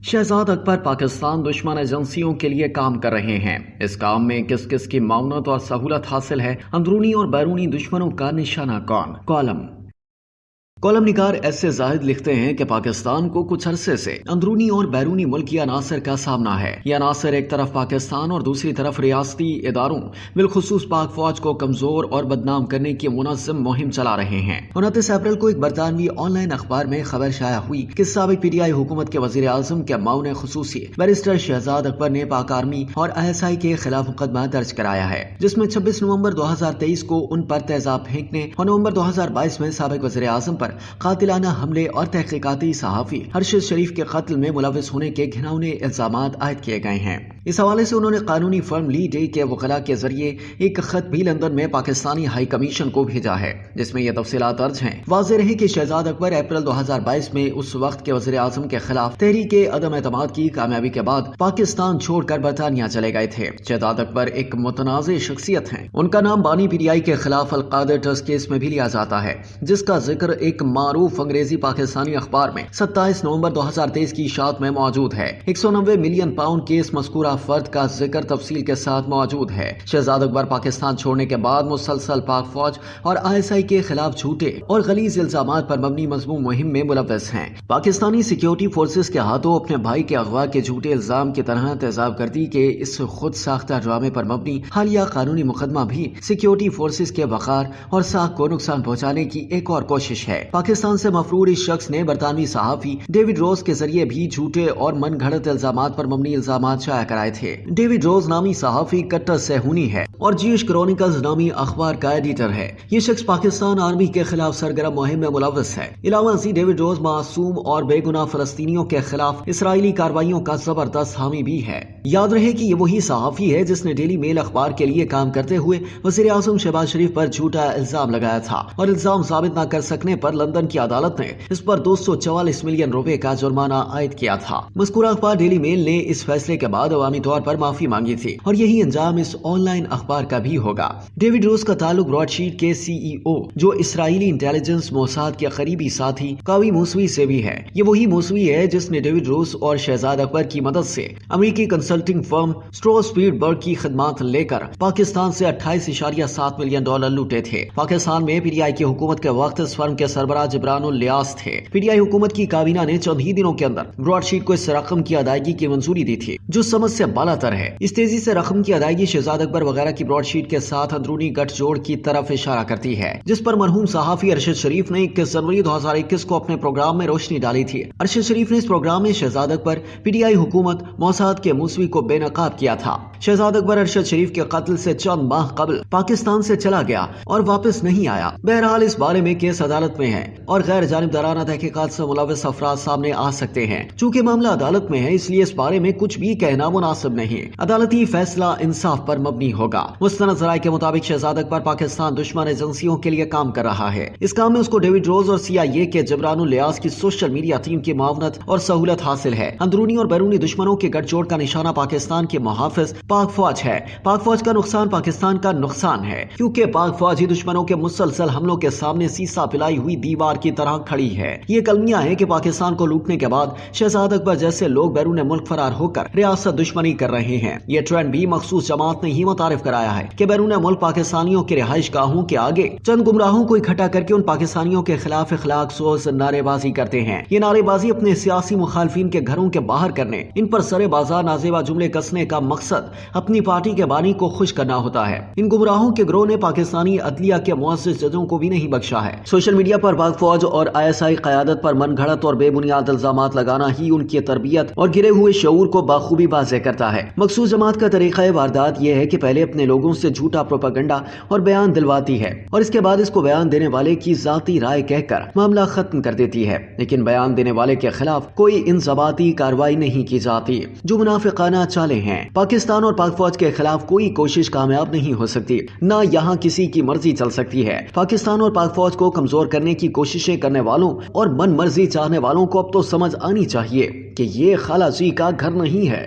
شہزاد اکبر پاکستان دشمن ایجنسیوں کے لیے کام کر رہے ہیں۔ اس کام میں کس کس کی معاونت اور سہولت حاصل ہے؟ اندرونی اور بیرونی دشمنوں کا نشانہ کون؟ کالم نگار ایس اے زاہد لکھتے ہیں کہ پاکستان کو کچھ عرصے سے اندرونی اور بیرونی ملکی عناصر کا سامنا ہے۔ یہ عناصر ایک طرف پاکستان اور دوسری طرف ریاستی اداروں بالخصوص پاک فوج کو کمزور اور بدنام کرنے کی منظم مہم چلا رہے ہیں۔ 29 اپریل کو ایک برطانوی آن لائن اخبار میں خبر شائع ہوئی کہ سابق پی ٹی آئی حکومت کے وزیر اعظم کے معاون خصوصی بیرسٹر شہزاد اکبر نے پاک آرمی اور ISI کے خلاف مقدمہ درج کرایا ہے، جس میں 26 نومبر 2023 کو ان پر تیزاب پھینکنے اور نومبر 2022 میں سابق وزیر اعظم پر قاتلانہ حملے اور تحقیقاتی صحافی ارشد شریف کے قتل میں ملوث ہونے کے گھناؤنے الزامات عائد کیے گئے ہیں۔ اس حوالے سے انہوں نے قانونی فرم لی ڈے کے وکلاء کے ذریعے ایک خط بھی لندن میں پاکستانی ہائی کمیشن کو بھیجا ہے، جس میں یہ تفصیلات درج ہیں۔ واضح رہے کہ شہزاد اکبر اپریل 2022 میں اس وقت کے وزیر اعظم کے خلاف تحریک عدم اعتماد کی کامیابی کے بعد پاکستان چھوڑ کر برطانیہ چلے گئے تھے۔ شہزاد اکبر ایک متنازع شخصیت ہیں۔ ان کا نام بانی پی ٹی آئی کے خلاف القاعدہ ٹرسٹ کیس میں بھی لیا جاتا ہے، جس کا ذکر ایک معروف انگریزی پاکستانی اخبار میں 27 نومبر 2023 کی اشاعت میں موجود ہے۔ 190 ملین پاؤنڈ کیس مذکورہ فرد کا ذکر تفصیل کے ساتھ موجود ہے۔ شہزاد اکبر پاکستان چھوڑنے کے بعد مسلسل پاک فوج اور ISI کے خلاف جھوٹے اور غلیظ الزامات پر مبنی مضمون مہم میں ملوث ہیں۔ پاکستانی سیکیورٹی فورسز کے ہاتھوں اپنے بھائی کے اغوا کے جھوٹے الزام کی طرح تیزاب کردی کے اس خود ساختہ ڈرامے پر مبنی حالیہ قانونی مقدمہ بھی سیکیورٹی فورسز کے وقار اور ساکھ کو نقصان پہنچانے کی ایک اور کوشش ہے۔ پاکستان سے مفرور اس شخص نے برطانوی صحافی ڈیوڈ روز کے ذریعے بھی جھوٹے اور من گھڑت الزامات پر مبنی الزامات شائع کرائے تھے۔ ڈیوڈ روز نامی صحافی کٹر صہیونی ہے اور جیوش کرونیکلز نامی اخبار کا ایڈیٹر ہے۔ یہ شخص پاکستان آرمی کے خلاف سرگرم مہم میں ملوث ہے۔ علاوہ ازیں ڈیوڈ روز معصوم اور بے گناہ فلسطینیوں کے خلاف اسرائیلی کارروائیوں کا زبردست حامی بھی ہے۔ یاد رہے کہ یہ وہی صحافی ہے جس نے ڈیلی میل اخبار کے لیے کام کرتے ہوئے وزیر اعظم شہباز شریف پر جھوٹا الزام لگایا تھا، اور الزام ثابت نہ کر سکنے پر لندن کی عدالت نے اس پر 244 ملین روپے کا جرمانہ عائد کیا تھا۔ مذکورہ اخبار ڈیلی میل نے اس فیصلے کے بعد عوامی طور پر معافی مانگی تھی، اور یہی انجام اس آن لائن اخبار کا بھی ہوگا۔ ڈیوڈ روز کا تعلق براڈ شیٹ کے CEO جو اسرائیلی انٹیلیجنس موساد کے قریبی ساتھی قاوی موسوی سے بھی ہے۔ یہ وہی موسوی ہے جس نے ڈیوڈ روز اور شہزاد اکبر کی مدد سے امریکی کنسلٹنگ فرم اسٹروسپیڈ برگ کی خدمات لے کر پاکستان سے 28.7 ملین ڈالر لوٹے تھے۔ پاکستان میں پی ٹی آئی کی حکومت کے وقت اس فرم کے سربراہ جبران الیاس تھے۔ پی ٹی آئی حکومت کی کابینہ نے چند ہی دنوں کے اندر براڈ شیٹ کو اس رقم کی ادائیگی کی منظوری دی تھی، جو سمجھ سے بالا تر ہے۔ اس تیزی سے رقم کی ادائیگی شہزاد اکبر وغیرہ کی براڈ شیٹ کے ساتھ اندرونی گٹھ جوڑ کی طرف اشارہ کرتی ہے، جس پر مرحوم صحافی ارشد شریف نے 21 جنوری 2021 کو اپنے پروگرام میں روشنی ڈالی تھی۔ ارشد شریف نے اس پروگرام میں شہزاد اکبر پی ٹی آئی حکومت موساد کے موسوی کو بے نقاب کیا تھا۔ شہزاد اکبر ارشد شریف کے قتل سے چند ماہ قبل پاکستان سے چلا گیا اور واپس نہیں آیا۔ بہرحال اس بارے میں کیس عدالت میں ہے اور غیر جانبدارانہ تحقیقات سے ملوث افراد سامنے آ سکتے ہیں۔ چونکہ معاملہ عدالت میں ہے، اس لیے اس بارے میں کچھ بھی کہنا مناسب نہیں۔ عدالتی فیصلہ انصاف پر مبنی ہوگا۔ مستند ذرائع کے مطابق شہزاد اکبر پاکستان دشمن ایجنسیوں کے لیے کام کر رہا ہے۔ اس کام میں اس کو ڈیوڈ روز اور CIA کے جبران الیاس کی سوشل میڈیا ٹیم کی معاونت اور سہولت حاصل ہے۔ اندرونی اور بیرونی دشمنوں کے گٹھ جوڑ کا نشانہ پاکستان کے محافظ پاک فوج ہے۔ پاک فوج کا نقصان پاکستان کا نقصان ہے، کیونکہ پاک فوج ہی دشمنوں کے مسلسل حملوں کے سامنے سیسا پلائی ہوئی دیوار کی طرح کھڑی ہے۔ یہ کلمیہ ہے کہ پاکستان کو لوٹنے کے بعد شہزاد اکبر جیسے لوگ بیرون ملک فرار ہو کر ریاست دشمنی کر رہے ہیں۔ یہ ٹرینڈ بھی مخصوص جماعت نے ہی متعارف کرایا ہے کہ بیرون ملک پاکستانیوں کے رہائش گاہوں کے آگے چند گمراہوں کو اکٹھا کر کے ان پاکستانیوں کے خلاف اخلاق سوز نعرے بازی کرتے ہیں۔ یہ نعرے بازی اپنے سیاسی مخالفین کے گھروں کے باہر کرنے، ان پر سرے بازار نازیبا جملے کسنے کا مقصد اپنی پارٹی کے بانی کو خوش کرنا ہوتا ہے۔ ان گمراہوں کے گروہ نے پاکستانی عدلیہ کے معزز ججوں کو بھی نہیں بخشا ہے۔ سوشل میڈیا پر پاک فوج اور ISI قیادت پر من گھڑت اور بے بنیاد الزامات لگانا ہی ان کی تربیت اور گرے ہوئے شعور کو بخوبی واضح کرتا ہے۔ مخصوص جماعت کا طریقہ واردات یہ ہے کہ پہلے اپنے لوگوں سے جھوٹا پروپیگنڈا اور بیان دلواتی ہے، اور اس کے بعد اس کو بیان دینے والے کی ذاتی رائے کہہ کر معاملہ ختم کر دیتی ہے، لیکن بیان دینے والے کے خلاف کوئی انضباطی کارروائی نہیں کی جاتی، جو منافقانہ چالیں ہیں۔ پاکستان اور پاک فوج کے خلاف کوئی کوشش کامیاب نہیں ہو سکتی، نہ یہاں کسی کی مرضی چل سکتی ہے۔ پاکستان اور پاک فوج کو کمزور کرنے کی کوششیں کرنے والوں اور من مرضی چاہنے والوں کو اب تو سمجھ آنی چاہیے کہ یہ خالہ جی کا گھر نہیں ہے۔